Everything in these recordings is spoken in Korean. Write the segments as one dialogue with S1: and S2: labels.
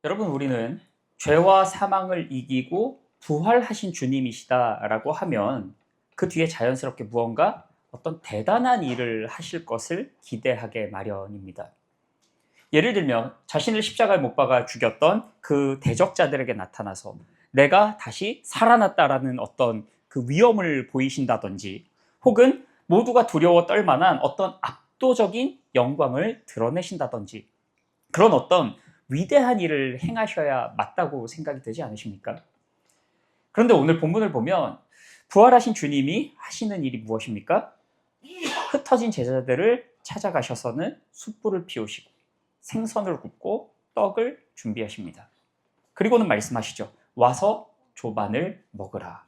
S1: 여러분, 우리는 죄와 사망을 이기고 부활하신 주님이시다라고 하면 그 뒤에 자연스럽게 무언가 어떤 대단한 일을 하실 것을 기대하게 마련입니다. 예를 들면 자신을 십자가에 못 박아 죽였던 그 대적자들에게 나타나서 내가 다시 살아났다라는 어떤 그 위엄을 보이신다든지, 혹은 모두가 두려워 떨 만한 어떤 압도적인 영광을 드러내신다든지, 그런 어떤 위대한 일을 행하셔야 맞다고 생각이 되지 않으십니까? 그런데 오늘 본문을 보면 부활하신 주님이 하시는 일이 무엇입니까? 흩어진 제자들을 찾아가셔서는 숯불을 피우시고 생선을 굽고 떡을 준비하십니다. 그리고는 말씀하시죠. 와서 조반을 먹으라.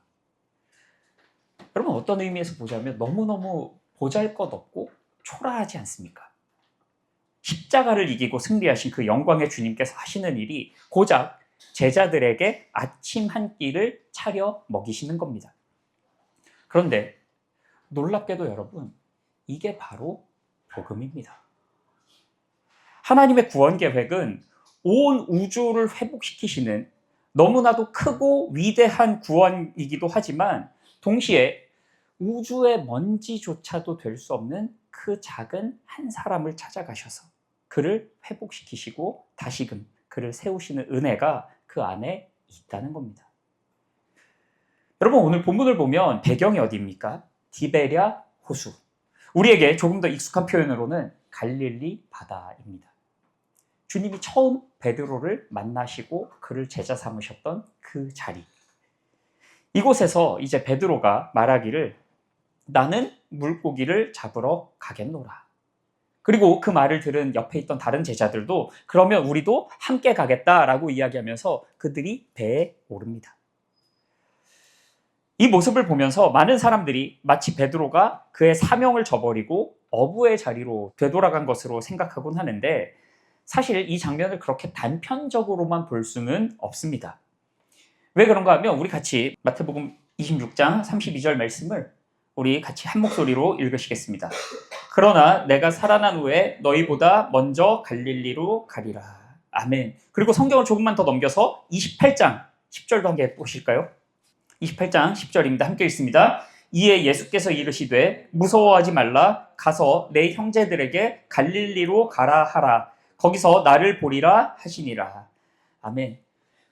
S1: 여러분, 어떤 의미에서 보자면 너무너무 보잘것없고 초라하지 않습니까? 십자가를 이기고 승리하신 그 영광의 주님께서 하시는 일이 고작 제자들에게 아침 한 끼를 차려 먹이시는 겁니다. 그런데 놀랍게도 여러분, 이게 바로 복음입니다. 하나님의 구원 계획은 온 우주를 회복시키시는 너무나도 크고 위대한 구원이기도 하지만, 동시에 우주의 먼지조차도 될 수 없는 그 작은 한 사람을 찾아가셔서 그를 회복시키시고 다시금 그를 세우시는 은혜가 그 안에 있다는 겁니다. 여러분, 오늘 본문을 보면 배경이 어디입니까? 디베랴 호수. 우리에게 조금 더 익숙한 표현으로는 갈릴리 바다입니다. 주님이 처음 베드로를 만나시고 그를 제자 삼으셨던 그 자리. 이곳에서 이제 베드로가 말하기를 나는 물고기를 잡으러 가겠노라. 그리고 그 말을 들은 옆에 있던 다른 제자들도 그러면 우리도 함께 가겠다라고 이야기하면서 그들이 배에 오릅니다. 이 모습을 보면서 많은 사람들이 마치 베드로가 그의 사명을 저버리고 어부의 자리로 되돌아간 것으로 생각하곤 하는데, 사실 이 장면을 그렇게 단편적으로만 볼 수는 없습니다. 왜 그런가 하면 우리 같이 마태복음 26장 32절 말씀을 우리 같이 한 목소리로 읽으시겠습니다. 그러나 내가 살아난 후에 너희보다 먼저 갈릴리로 가리라. 아멘. 그리고 성경을 조금만 더 넘겨서 28장 10절도 함께 보실까요? 28장 10절입니다. 함께 읽습니다. 이에 예수께서 이르시되 무서워하지 말라. 가서 내 형제들에게 갈릴리로 가라 하라. 거기서 나를 보리라 하시니라. 아멘.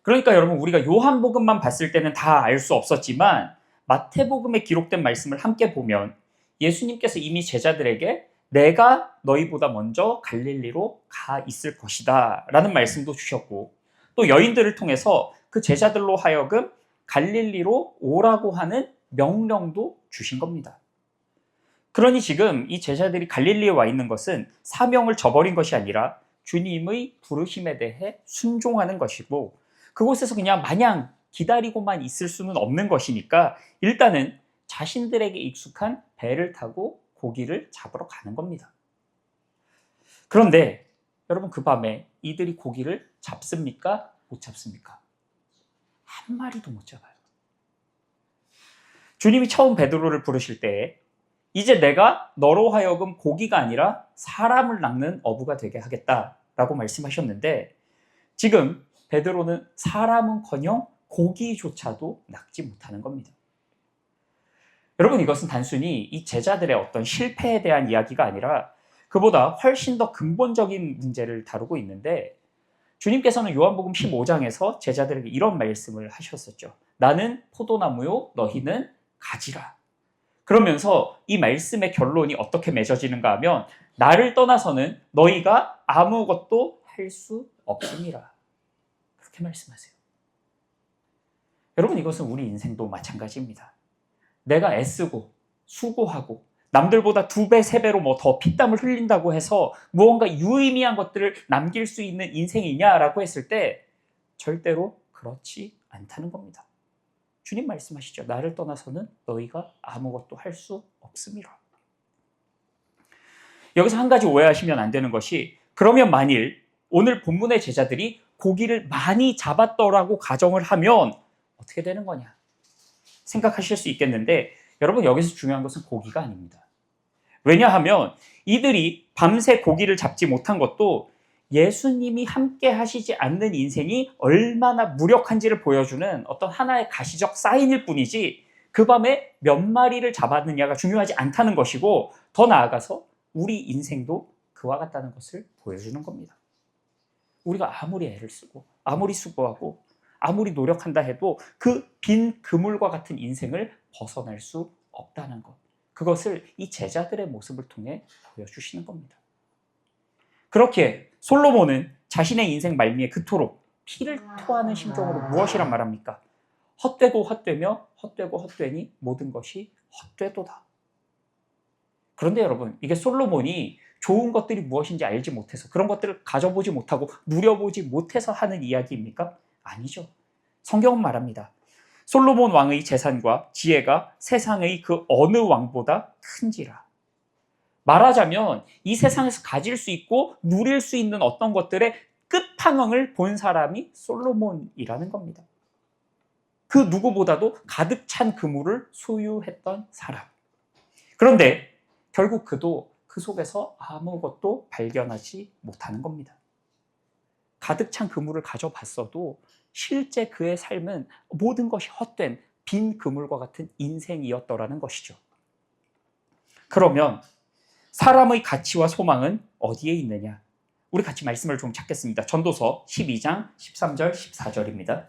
S1: 그러니까 여러분, 우리가 요한복음만 봤을 때는 다 알 수 없었지만 마태복음에 기록된 말씀을 함께 보면 예수님께서 이미 제자들에게 내가 너희보다 먼저 갈릴리로 가 있을 것이다 라는 말씀도 주셨고, 또 여인들을 통해서 그 제자들로 하여금 갈릴리로 오라고 하는 명령도 주신 겁니다. 그러니 지금 이 제자들이 갈릴리에 와 있는 것은 사명을 저버린 것이 아니라 주님의 부르심에 대해 순종하는 것이고, 그곳에서 그냥 마냥 기다리고만 있을 수는 없는 것이니까 일단은 자신들에게 익숙한 배를 타고 고기를 잡으러 가는 겁니다. 그런데 여러분, 그 밤에 이들이 고기를 잡습니까? 못 잡습니까? 한 마리도 못 잡아요. 주님이 처음 베드로를 부르실 때 이제 내가 너로 하여금 고기가 아니라 사람을 낚는 어부가 되게 하겠다라고 말씀하셨는데, 지금 베드로는 사람은커녕 고기조차도 낚지 못하는 겁니다. 여러분, 이것은 단순히 이 제자들의 어떤 실패에 대한 이야기가 아니라 그보다 훨씬 더 근본적인 문제를 다루고 있는데, 주님께서는 요한복음 15장에서 제자들에게 이런 말씀을 하셨었죠. 나는 포도나무요, 너희는 가지라. 그러면서 이 말씀의 결론이 어떻게 맺어지는가 하면 나를 떠나서는 너희가 아무것도 할 수 없음이라. 그렇게 말씀하세요. 여러분, 이것은 우리 인생도 마찬가지입니다. 내가 애쓰고 수고하고 남들보다 2배, 3배로 더 피땀을 흘린다고 해서 무언가 유의미한 것들을 남길 수 있는 인생이냐라고 했을 때 절대로 그렇지 않다는 겁니다. 주님 말씀하시죠. 나를 떠나서는 너희가 아무것도 할 수 없음이라. 여기서 한 가지 오해하시면 안 되는 것이, 그러면 만일 오늘 본문의 제자들이 고기를 많이 잡았더라고 가정을 하면 어떻게 되는 거냐 생각하실 수 있겠는데, 여러분, 여기서 중요한 것은 고기가 아닙니다. 왜냐하면 이들이 밤새 고기를 잡지 못한 것도 예수님이 함께 하시지 않는 인생이 얼마나 무력한지를 보여주는 어떤 하나의 가시적 사인일 뿐이지, 그 밤에 몇 마리를 잡았느냐가 중요하지 않다는 것이고, 더 나아가서 우리 인생도 그와 같다는 것을 보여주는 겁니다. 우리가 아무리 애를 쓰고 아무리 수고하고 아무리 노력한다 해도 그 빈 그물과 같은 인생을 벗어날 수 없다는 것, 그것을 이 제자들의 모습을 통해 보여주시는 겁니다. 그렇게 솔로몬은 자신의 인생 말미에 그토록 피를 토하는 심정으로 무엇이란 말합니까? 헛되고 헛되며 헛되고 헛되니 모든 것이 헛되도다. 그런데 여러분, 이게 솔로몬이 좋은 것들이 무엇인지 알지 못해서, 그런 것들을 가져보지 못하고 누려보지 못해서 하는 이야기입니까? 아니죠. 성경은 말합니다. 솔로몬 왕의 재산과 지혜가 세상의 그 어느 왕보다 큰지라. 말하자면 이 세상에서 가질 수 있고 누릴 수 있는 어떤 것들의 끝판왕을 본 사람이 솔로몬이라는 겁니다. 그 누구보다도 가득 찬 그물을 소유했던 사람. 그런데 결국 그도 그 속에서 아무것도 발견하지 못하는 겁니다. 가득 찬 그물을 가져봤어도 실제 그의 삶은 모든 것이 헛된 빈 그물과 같은 인생이었더라는 것이죠. 그러면 사람의 가치와 소망은 어디에 있느냐? 우리 같이 말씀을 좀 찾겠습니다. 전도서 12장 13절 14절입니다.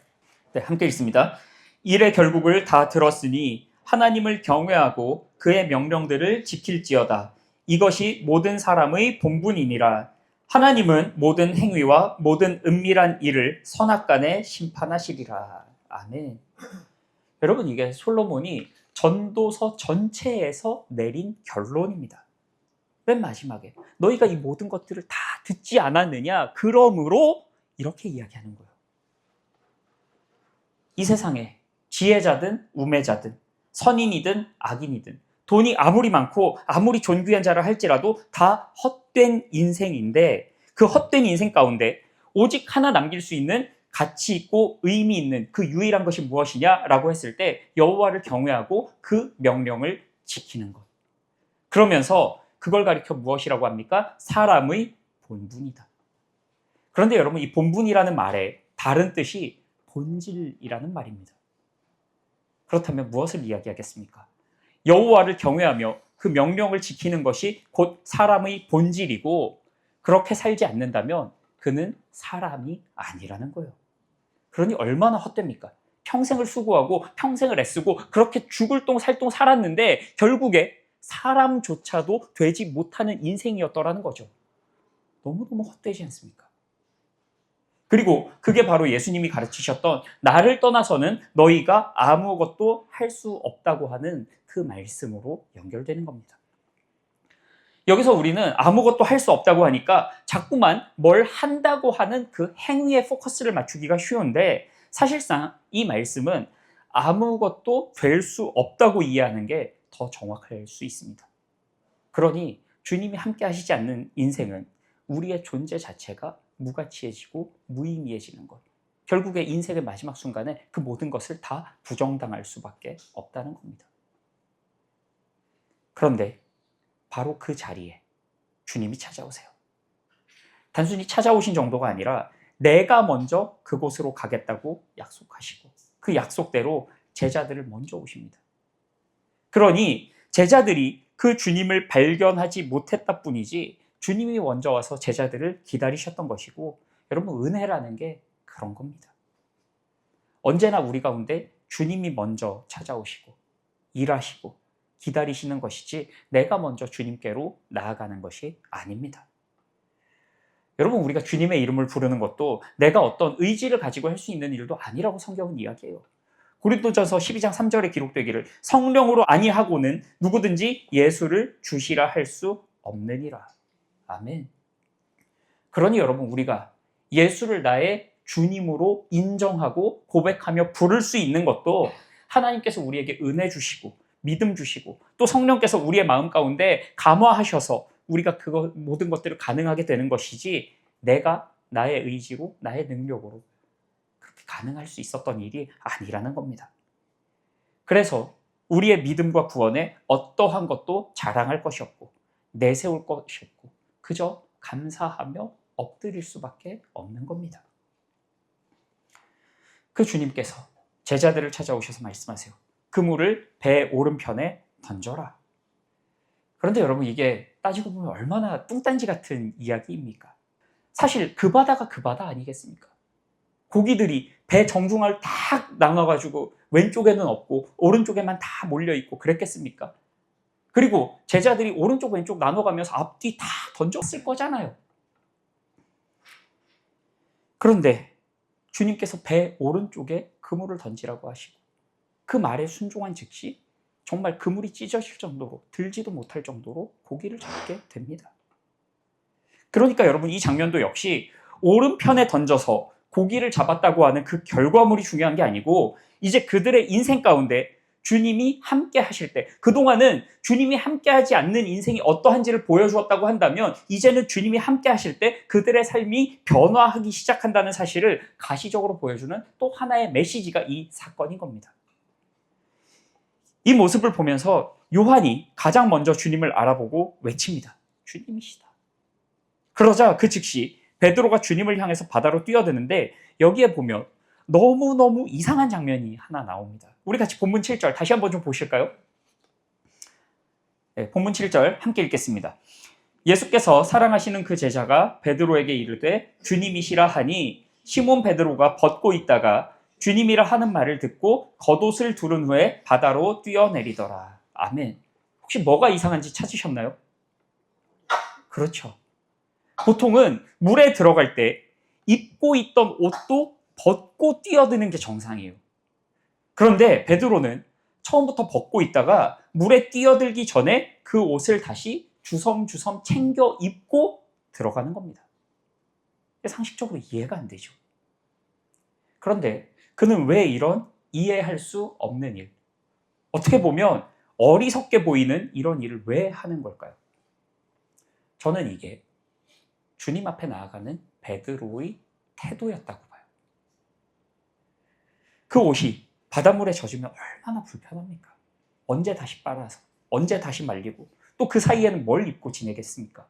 S1: 네, 함께 읽습니다. 일의 결국을 다 들었으니 하나님을 경외하고 그의 명령들을 지킬지어다. 이것이 모든 사람의 본분이니라. 하나님은 모든 행위와 모든 은밀한 일을 선악간에 심판하시리라. 아멘. 여러분, 이게 솔로몬이 전도서 전체에서 내린 결론입니다. 맨 마지막에 너희가 이 모든 것들을 다 듣지 않았느냐? 그러므로 이렇게 이야기하는 거예요. 이 세상에 지혜자든 우매자든 선인이든 악인이든 돈이 아무리 많고 아무리 존귀한 자라 할지라도 다 헛된 인생인데, 그 헛된 인생 가운데 오직 하나 남길 수 있는 가치 있고 의미 있는 그 유일한 것이 무엇이냐라고 했을 때 여호와를 경외하고 그 명령을 지키는 것. 그러면서 그걸 가리켜 무엇이라고 합니까? 사람의 본분이다. 그런데 여러분, 이 본분이라는 말의 다른 뜻이 본질이라는 말입니다. 그렇다면 무엇을 이야기하겠습니까? 여호와를 경외하며 그 명령을 지키는 것이 곧 사람의 본질이고, 그렇게 살지 않는다면 그는 사람이 아니라는 거예요. 그러니 얼마나 헛됩니까? 평생을 수고하고 평생을 애쓰고 그렇게 죽을 똥 살 똥 살았는데 결국에 사람조차도 되지 못하는 인생이었더라는 거죠. 너무너무 헛되지 않습니까? 그리고 그게 바로 예수님이 가르치셨던 나를 떠나서는 너희가 아무것도 할 수 없다고 하는 그 말씀으로 연결되는 겁니다. 여기서 우리는 아무것도 할 수 없다고 하니까 자꾸만 뭘 한다고 하는 그 행위에 포커스를 맞추기가 쉬운데, 사실상 이 말씀은 아무것도 될 수 없다고 이해하는 게 더 정확할 수 있습니다. 그러니 주님이 함께 하시지 않는 인생은 우리의 존재 자체가 무가치해지고 무의미해지는 것, 결국에 인생의 마지막 순간에 그 모든 것을 다 부정당할 수밖에 없다는 겁니다. 그런데 바로 그 자리에 주님이 찾아오세요. 단순히 찾아오신 정도가 아니라 내가 먼저 그곳으로 가겠다고 약속하시고 그 약속대로 제자들을 먼저 오십니다. 그러니 제자들이 그 주님을 발견하지 못했다 뿐이지 주님이 먼저 와서 제자들을 기다리셨던 것이고, 여러분, 은혜라는 게 그런 겁니다. 언제나 우리 가운데 주님이 먼저 찾아오시고 일하시고 기다리시는 것이지 내가 먼저 주님께로 나아가는 것이 아닙니다. 여러분, 우리가 주님의 이름을 부르는 것도 내가 어떤 의지를 가지고 할 수 있는 일도 아니라고 성경은 이야기해요. 고린도전서 12장 3절에 기록되기를 성령으로 아니하고는 누구든지 예수를 주시라 할 수 없느니라. 아멘. 그러니 여러분, 우리가 예수를 나의 주님으로 인정하고 고백하며 부를 수 있는 것도 하나님께서 우리에게 은혜 주시고 믿음 주시고 또 성령께서 우리의 마음 가운데 감화하셔서 우리가 그거 모든 것들을 가능하게 되는 것이지, 내가 나의 의지로 나의 능력으로 그렇게 가능할 수 있었던 일이 아니라는 겁니다. 그래서 우리의 믿음과 구원에 어떠한 것도 자랑할 것이 없고 내세울 것이 없고 그저 감사하며 엎드릴 수밖에 없는 겁니다. 그 주님께서 제자들을 찾아오셔서 말씀하세요. 그물을 배 오른편에 던져라. 그런데 여러분, 이게 따지고 보면 얼마나 뚱딴지 같은 이야기입니까? 사실 그 바다가 그 바다 아니겠습니까? 고기들이 배 정중앙을 딱 나눠가지고 왼쪽에는 없고 오른쪽에만 다 몰려있고 그랬겠습니까? 그리고 제자들이 오른쪽 왼쪽 나눠가면서 앞뒤 다 던졌을 거잖아요. 그런데 주님께서 배 오른쪽에 그물을 던지라고 하시고 그 말에 순종한 즉시 정말 그물이 찢어질 정도로, 들지도 못할 정도로 고기를 잡게 됩니다. 그러니까 여러분, 이 장면도 역시 오른편에 던져서 고기를 잡았다고 하는 그 결과물이 중요한 게 아니고 이제 그들의 인생 가운데 주님이 함께 하실 때, 그동안은 주님이 함께 하지 않는 인생이 어떠한지를 보여주었다고 한다면 이제는 주님이 함께 하실 때 그들의 삶이 변화하기 시작한다는 사실을 가시적으로 보여주는 또 하나의 메시지가 이 사건인 겁니다. 이 모습을 보면서 요한이 가장 먼저 주님을 알아보고 외칩니다. 주님이시다. 그러자 그 즉시 베드로가 주님을 향해서 바다로 뛰어드는데 여기에 보면 너무너무 이상한 장면이 하나 나옵니다. 우리 같이 본문 7절 다시 한번 좀 보실까요? 네, 본문 7절 함께 읽겠습니다. 예수께서 사랑하시는 그 제자가 베드로에게 이르되 주님이시라 하니 시몬 베드로가 벗고 있다가 주님이라 하는 말을 듣고 겉옷을 두른 후에 바다로 뛰어내리더라. 아멘. 혹시 뭐가 이상한지 찾으셨나요? 그렇죠. 보통은 물에 들어갈 때 입고 있던 옷도 벗고 뛰어드는 게 정상이에요. 그런데 베드로는 처음부터 벗고 있다가 물에 뛰어들기 전에 그 옷을 다시 주섬주섬 챙겨 입고 들어가는 겁니다. 상식적으로 이해가 안 되죠. 그런데 그는 왜 이런 이해할 수 없는 일, 어떻게 보면 어리석게 보이는 이런 일을 왜 하는 걸까요? 저는 이게 주님 앞에 나아가는 베드로의 태도였다고 봐요. 그 옷이 바닷물에 젖으면 얼마나 불편합니까? 언제 다시 빨아서, 언제 다시 말리고, 또 그 사이에는 뭘 입고 지내겠습니까?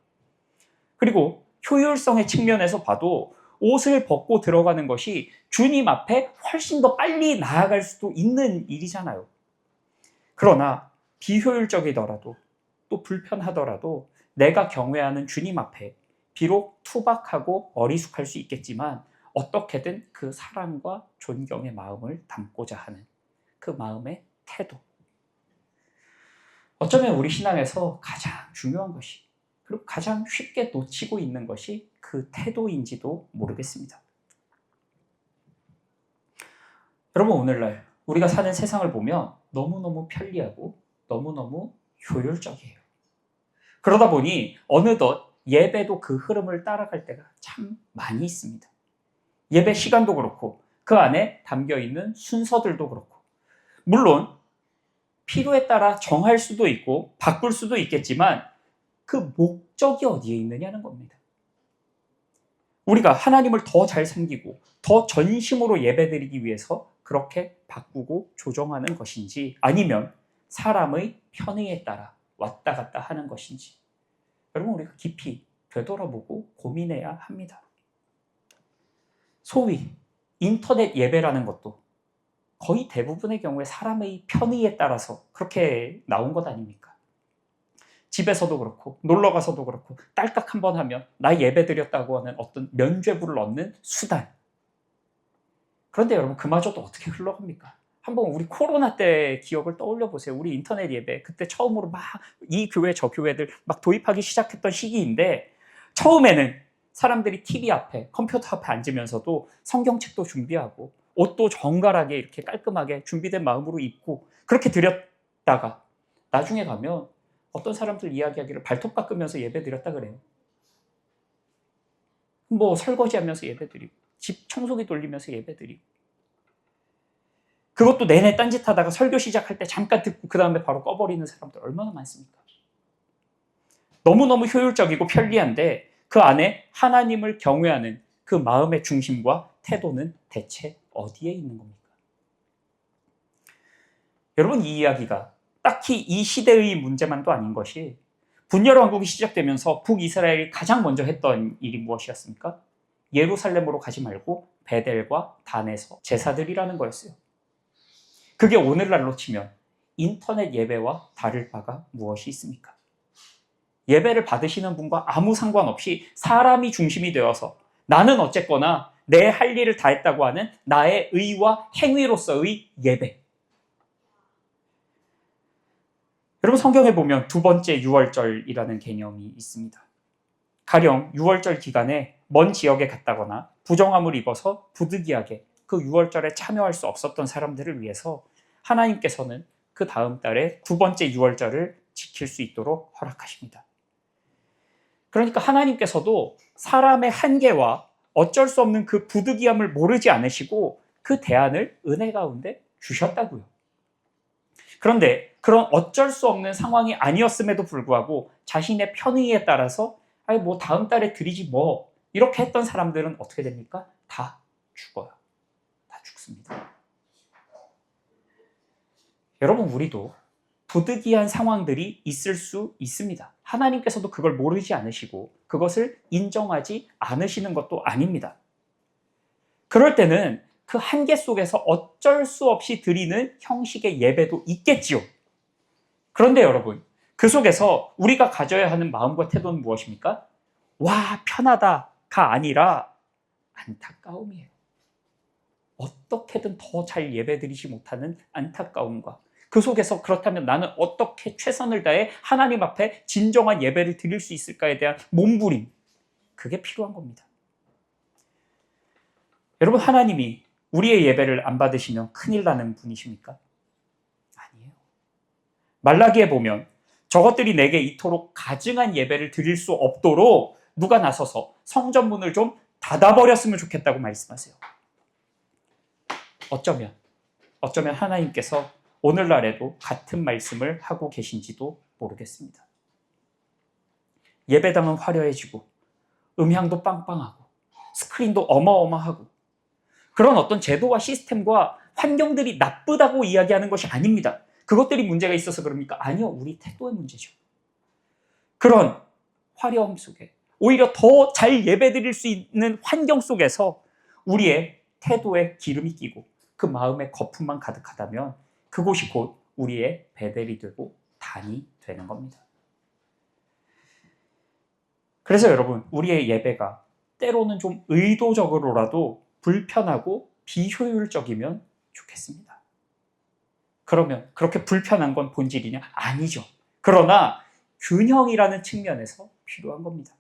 S1: 그리고 효율성의 측면에서 봐도 옷을 벗고 들어가는 것이 주님 앞에 훨씬 더 빨리 나아갈 수도 있는 일이잖아요. 그러나 비효율적이더라도 또 불편하더라도 내가 경외하는 주님 앞에 비록 투박하고 어리숙할 수 있겠지만 어떻게든 그 사랑과 존경의 마음을 담고자 하는 그 마음의 태도. 어쩌면 우리 신앙에서 가장 중요한 것이, 그리고 가장 쉽게 놓치고 있는 것이 그 태도인지도 모르겠습니다. 여러분, 오늘날 우리가 사는 세상을 보면 너무너무 편리하고 너무너무 효율적이에요. 그러다 보니 어느덧 예배도 그 흐름을 따라갈 때가 참 많이 있습니다. 예배 시간도 그렇고 그 안에 담겨있는 순서들도 그렇고, 물론 필요에 따라 정할 수도 있고 바꿀 수도 있겠지만 그 목적이 어디에 있느냐는 겁니다. 우리가 하나님을 더 잘 섬기고 더 전심으로 예배드리기 위해서 그렇게 바꾸고 조정하는 것인지, 아니면 사람의 편의에 따라 왔다 갔다 하는 것인지, 여러분, 우리가 깊이 되돌아보고 고민해야 합니다. 소위 인터넷 예배라는 것도 거의 대부분의 경우에 사람의 편의에 따라서 그렇게 나온 것 아닙니까? 집에서도 그렇고 놀러 가서도 그렇고 딸깍 한번 하면 나 예배 드렸다고 하는 어떤 면죄부를 얻는 수단. 그런데 여러분, 그마저도 어떻게 흘러갑니까? 한번 우리 코로나 때 기억을 떠올려 보세요. 우리 인터넷 예배 그때 처음으로 막 이 교회 저 교회들 막 도입하기 시작했던 시기인데, 처음에는 사람들이 TV 앞에 컴퓨터 앞에 앉으면서도 성경책도 준비하고 옷도 정갈하게 이렇게 깔끔하게 준비된 마음으로 입고 그렇게 드렸다가 나중에 가면 어떤 사람들 이야기하기를 발톱 깎으면서 예배 드렸다 그래요. 뭐 설거지하면서 예배 드리고 집 청소기 돌리면서 예배 드리고, 그것도 내내 딴짓하다가 설교 시작할 때 잠깐 듣고 그 다음에 바로 꺼버리는 사람들 얼마나 많습니까? 너무너무 효율적이고 편리한데 그 안에 하나님을 경외하는 그 마음의 중심과 태도는 대체 어디에 있는 겁니까? 여러분, 이 이야기가 딱히 이 시대의 문제만도 아닌 것이 분열왕국이 시작되면서 북이스라엘이 가장 먼저 했던 일이 무엇이었습니까? 예루살렘으로 가지 말고 베델과 단에서 제사드리라는 거였어요. 그게 오늘날로 치면 인터넷 예배와 다를 바가 무엇이 있습니까? 예배를 받으시는 분과 아무 상관없이 사람이 중심이 되어서 나는 어쨌거나 내 할 일을 다 했다고 하는 나의 의와 행위로서의 예배. 여러분, 성경에 보면 두 번째 유월절이라는 개념이 있습니다. 가령 유월절 기간에 먼 지역에 갔다거나 부정함을 입어서 부득이하게 그 유월절에 참여할 수 없었던 사람들을 위해서 하나님께서는 그 다음 달에 두 번째 유월절을 지킬 수 있도록 허락하십니다. 그러니까 하나님께서도 사람의 한계와 어쩔 수 없는 그 부득이함을 모르지 않으시고 그 대안을 은혜 가운데 주셨다고요. 그런데 그런 어쩔 수 없는 상황이 아니었음에도 불구하고 자신의 편의에 따라서 뭐 다음 달에 드리지 뭐 이렇게 했던 사람들은 어떻게 됩니까? 다 죽어요. 다 죽습니다. 여러분, 우리도 부득이한 상황들이 있을 수 있습니다. 하나님께서도 그걸 모르지 않으시고 그것을 인정하지 않으시는 것도 아닙니다. 그럴 때는 그 한계 속에서 어쩔 수 없이 드리는 형식의 예배도 있겠지요. 그런데 여러분, 그 속에서 우리가 가져야 하는 마음과 태도는 무엇입니까? 와, 편하다가 아니라 안타까움이에요. 어떻게든 더 잘 예배드리지 못하는 안타까움과 그 속에서 그렇다면 나는 어떻게 최선을 다해 하나님 앞에 진정한 예배를 드릴 수 있을까에 대한 몸부림, 그게 필요한 겁니다. 여러분, 하나님이 우리의 예배를 안 받으시면 큰일 나는 분이십니까? 아니에요. 말라기에 보면 저것들이 내게 이토록 가증한 예배를 드릴 수 없도록 누가 나서서 성전문을 좀 닫아버렸으면 좋겠다고 말씀하세요. 어쩌면 하나님께서 오늘날에도 같은 말씀을 하고 계신지도 모르겠습니다. 예배당은 화려해지고 음향도 빵빵하고 스크린도 어마어마하고 그런 어떤 제도와 시스템과 환경들이 나쁘다고 이야기하는 것이 아닙니다. 그것들이 문제가 있어서 그럽니까? 아니요, 우리 태도의 문제죠. 그런 화려함 속에 오히려 더 잘 예배드릴 수 있는 환경 속에서 우리의 태도에 기름이 끼고 그 마음에 거품만 가득하다면 그곳이 곧 우리의 베델이 되고 단이 되는 겁니다. 그래서 여러분, 우리의 예배가 때로는 좀 의도적으로라도 불편하고 비효율적이면 좋겠습니다. 그러면 그렇게 불편한 건 본질이냐? 아니죠. 그러나 균형이라는 측면에서 필요한 겁니다.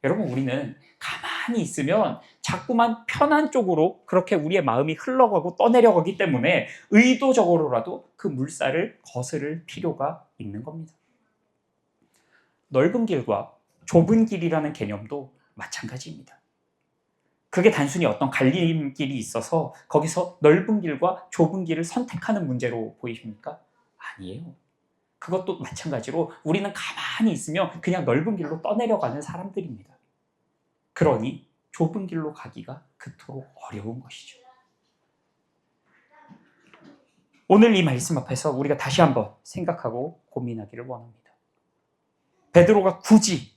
S1: 여러분, 우리는 가만히 있으면 자꾸만 편한 쪽으로 그렇게 우리의 마음이 흘러가고 떠내려가기 때문에 의도적으로라도 그 물살을 거스를 필요가 있는 겁니다. 넓은 길과 좁은 길이라는 개념도 마찬가지입니다. 그게 단순히 어떤 갈림길이 있어서 거기서 넓은 길과 좁은 길을 선택하는 문제로 보이십니까? 아니에요. 그것도 마찬가지로 우리는 가만히 있으면 그냥 넓은 길로 떠내려가는 사람들입니다. 그러니 좁은 길로 가기가 그토록 어려운 것이죠. 오늘 이 말씀 앞에서 우리가 다시 한번 생각하고 고민하기를 원합니다. 베드로가 굳이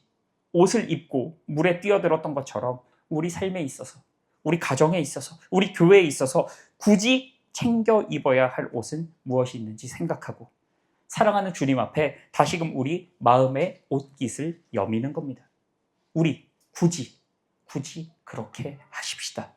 S1: 옷을 입고 물에 뛰어들었던 것처럼 우리 삶에 있어서, 우리 가정에 있어서, 우리 교회에 있어서 굳이 챙겨 입어야 할 옷은 무엇이 있는지 생각하고 사랑하는 주님 앞에 다시금 우리 마음의 옷깃을 여미는 겁니다. 우리 굳이 그렇게 하십시다.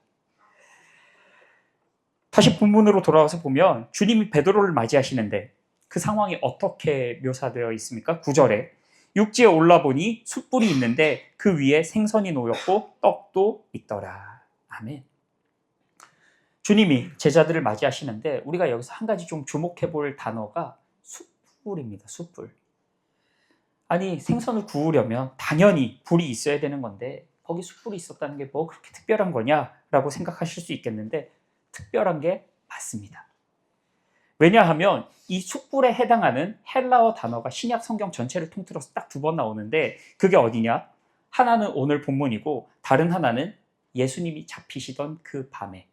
S1: 다시 본문으로 돌아와서 보면 주님이 베드로를 맞이하시는데 그 상황이 어떻게 묘사되어 있습니까? 9절에 육지에 올라보니 숯불이 있는데 그 위에 생선이 놓였고 떡도 있더라. 아멘. 주님이 제자들을 맞이하시는데 우리가 여기서 한 가지 좀 주목해 볼 단어가 숯불입니다. 숯불. 아니, 생선을 구우려면 당연히 불이 있어야 되는 건데 거기 숯불이 있었다는 게 뭐 그렇게 특별한 거냐라고 생각하실 수 있겠는데 특별한 게 맞습니다. 왜냐하면 이 숯불에 해당하는 헬라어 단어가 신약 성경 전체를 통틀어서 딱 2번 나오는데 그게 어디냐? 하나는 오늘 본문이고 다른 하나는 예수님이 잡히시던 그 밤에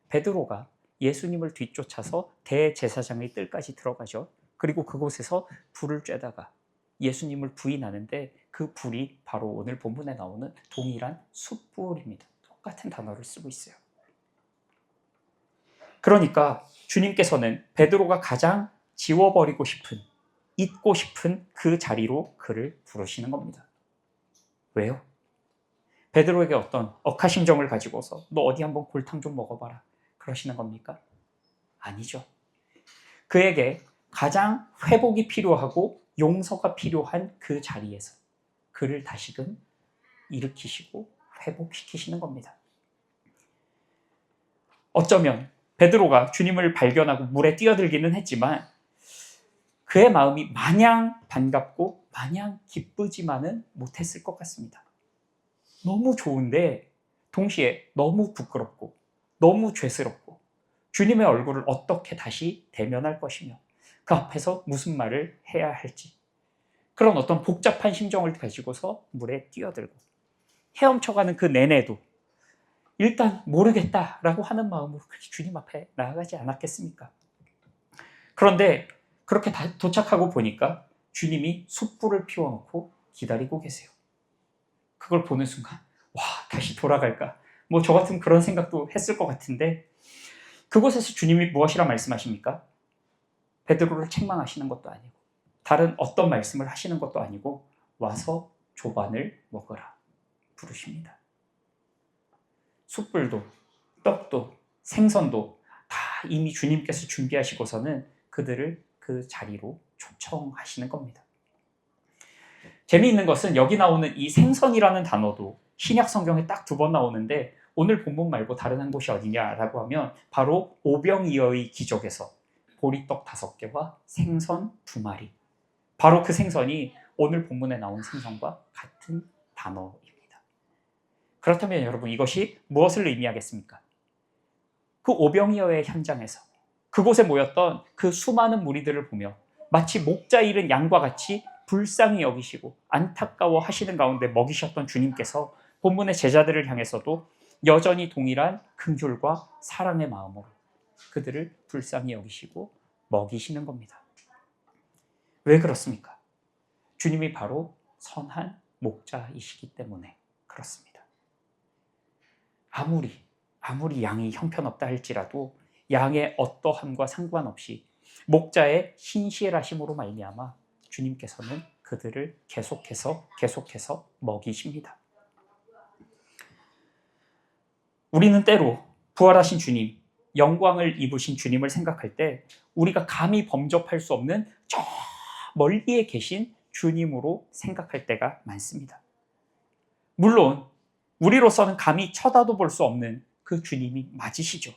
S1: 베드로가 예수님을 뒤쫓아서 대제사장의 뜰까지 들어가죠. 그리고 그곳에서 불을 쬐다가 예수님을 부인하는데 그 불이 바로 오늘 본문에 나오는 동일한 숯불입니다. 똑같은 단어를 쓰고 있어요. 그러니까 주님께서는 베드로가 가장 지워버리고 싶은, 잊고 싶은 그 자리로 그를 부르시는 겁니다. 왜요? 베드로에게 어떤 억하심정을 가지고서 너 어디 한번 골탕 좀 먹어봐라 그러시는 겁니까? 아니죠. 그에게 가장 회복이 필요하고 용서가 필요한 그 자리에서 그를 다시금 일으키시고 회복시키시는 겁니다. 어쩌면 베드로가 주님을 발견하고 물에 뛰어들기는 했지만 그의 마음이 마냥 반갑고 마냥 기쁘지만은 못했을 것 같습니다. 너무 좋은데 동시에 너무 부끄럽고 너무 죄스럽고 주님의 얼굴을 어떻게 다시 대면할 것이며 그 앞에서 무슨 말을 해야 할지 그런 어떤 복잡한 심정을 가지고서 물에 뛰어들고 헤엄쳐가는 그 내내도 일단 모르겠다라고 하는 마음으로 주님 앞에 나아가지 않았겠습니까? 그런데 그렇게 도착하고 보니까 주님이 숯불을 피워놓고 기다리고 계세요. 그걸 보는 순간 와 다시 돌아갈까? 뭐 저 같은 그런 생각도 했을 것 같은데 그곳에서 주님이 무엇이라 말씀하십니까? 베드로를 책망하시는 것도 아니고 다른 어떤 말씀을 하시는 것도 아니고 와서 조반을 먹으라 부르십니다. 숯불도 떡도 생선도 다 이미 주님께서 준비하시고서는 그들을 그 자리로 초청하시는 겁니다. 재미있는 것은 여기 나오는 이 생선이라는 단어도 신약 성경에 딱 2번 나오는데 오늘 본문 말고 다른 한 곳이 어디냐라고 하면 바로 오병이어의 기적에서 보리떡 5개와 생선 2마리 바로 그 생선이 오늘 본문에 나온 생선과 같은 단어입니다. 그렇다면 여러분 이것이 무엇을 의미하겠습니까? 그 오병이어의 현장에서 그곳에 모였던 그 수많은 무리들을 보며 마치 목자 잃은 양과 같이 불쌍히 여기시고 안타까워 하시는 가운데 먹이셨던 주님께서 본문의 제자들을 향해서도 여전히 동일한 긍휼과 사랑의 마음으로 그들을 불쌍히 여기시고 먹이시는 겁니다. 왜 그렇습니까? 주님이 바로 선한 목자이시기 때문에 그렇습니다. 아무리 양이 형편없다 할지라도 양의 어떠함과 상관없이 목자의 신실하심으로 말미암아 주님께서는 그들을 계속해서 먹이십니다. 우리는 때로 부활하신 주님, 영광을 입으신 주님을 생각할 때 우리가 감히 범접할 수 없는 저 멀리에 계신 주님으로 생각할 때가 많습니다. 물론 우리로서는 감히 쳐다도 볼 수 없는 그 주님이 맞으시죠.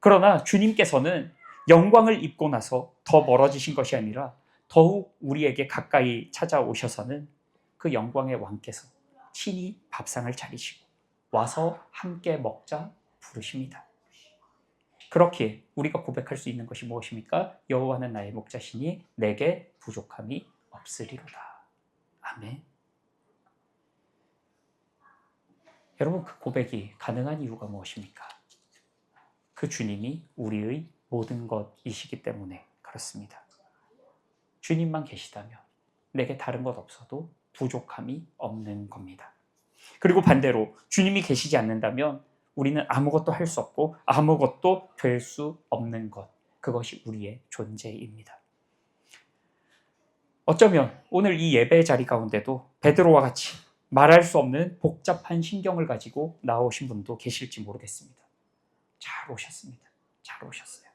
S1: 그러나 주님께서는 영광을 입고 나서 더 멀어지신 것이 아니라 더욱 우리에게 가까이 찾아오셔서는 그 영광의 왕께서 친히 밥상을 차리시고 와서 함께 먹자 부르십니다. 그렇기에 우리가 고백할 수 있는 것이 무엇입니까? 여호와는 나의 목자시니 내게 부족함이 없으리로다. 아멘. 여러분 그 고백이 가능한 이유가 무엇입니까? 그 주님이 우리의 모든 것이시기 때문에 그렇습니다. 주님만 계시다면 내게 다른 것 없어도 부족함이 없는 겁니다. 그리고 반대로 주님이 계시지 않는다면 우리는 아무것도 할 수 없고 아무것도 될 수 없는 것, 그것이 우리의 존재입니다. 어쩌면 오늘 이 예배 자리 가운데도 베드로와 같이 말할 수 없는 복잡한 심경을 가지고 나오신 분도 계실지 모르겠습니다. 잘 오셨습니다. 잘 오셨어요.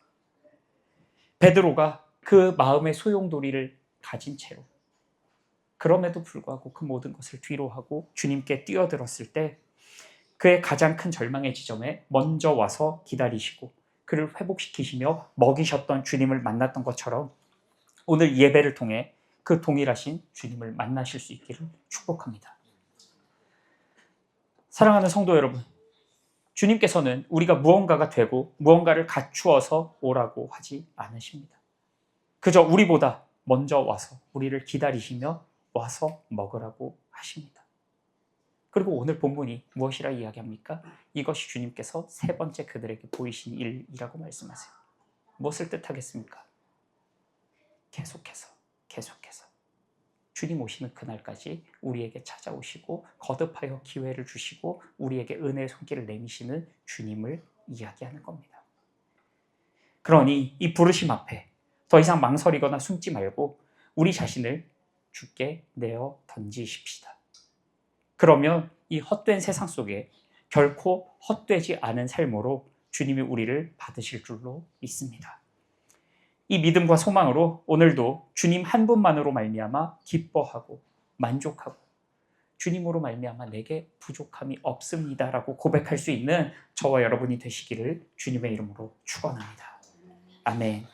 S1: 베드로가 그 마음의 소용돌이를 가진 채로 그럼에도 불구하고 그 모든 것을 뒤로 하고 주님께 뛰어들었을 때 그의 가장 큰 절망의 지점에 먼저 와서 기다리시고 그를 회복시키시며 먹이셨던 주님을 만났던 것처럼 오늘 예배를 통해 그 동일하신 주님을 만나실 수 있기를 축복합니다. 사랑하는 성도 여러분, 주님께서는 우리가 무언가가 되고 무언가를 갖추어서 오라고 하지 않으십니다. 그저 우리보다 먼저 와서 우리를 기다리시며 와서 먹으라고 하십니다. 그리고 오늘 본문이 무엇이라 이야기합니까? 이것이 주님께서 3번째 그들에게 보이신 일이라고 말씀하세요. 무엇을 뜻하겠습니까? 계속해서 주님 오시는 그날까지 우리에게 찾아오시고 거듭하여 기회를 주시고 우리에게 은혜의 손길을 내미시는 주님을 이야기하는 겁니다. 그러니 이 부르심 앞에 더 이상 망설이거나 숨지 말고 우리 자신을 주께 내어 던지십시다. 그러면 이 헛된 세상 속에 결코 헛되지 않은 삶으로 주님이 우리를 받으실 줄로 믿습니다. 이 믿음과 소망으로 오늘도 주님 한 분만으로 말미암아 기뻐하고 만족하고 주님으로 말미암아 내게 부족함이 없습니다라고 고백할 수 있는 저와 여러분이 되시기를 주님의 이름으로 축원합니다. 아멘.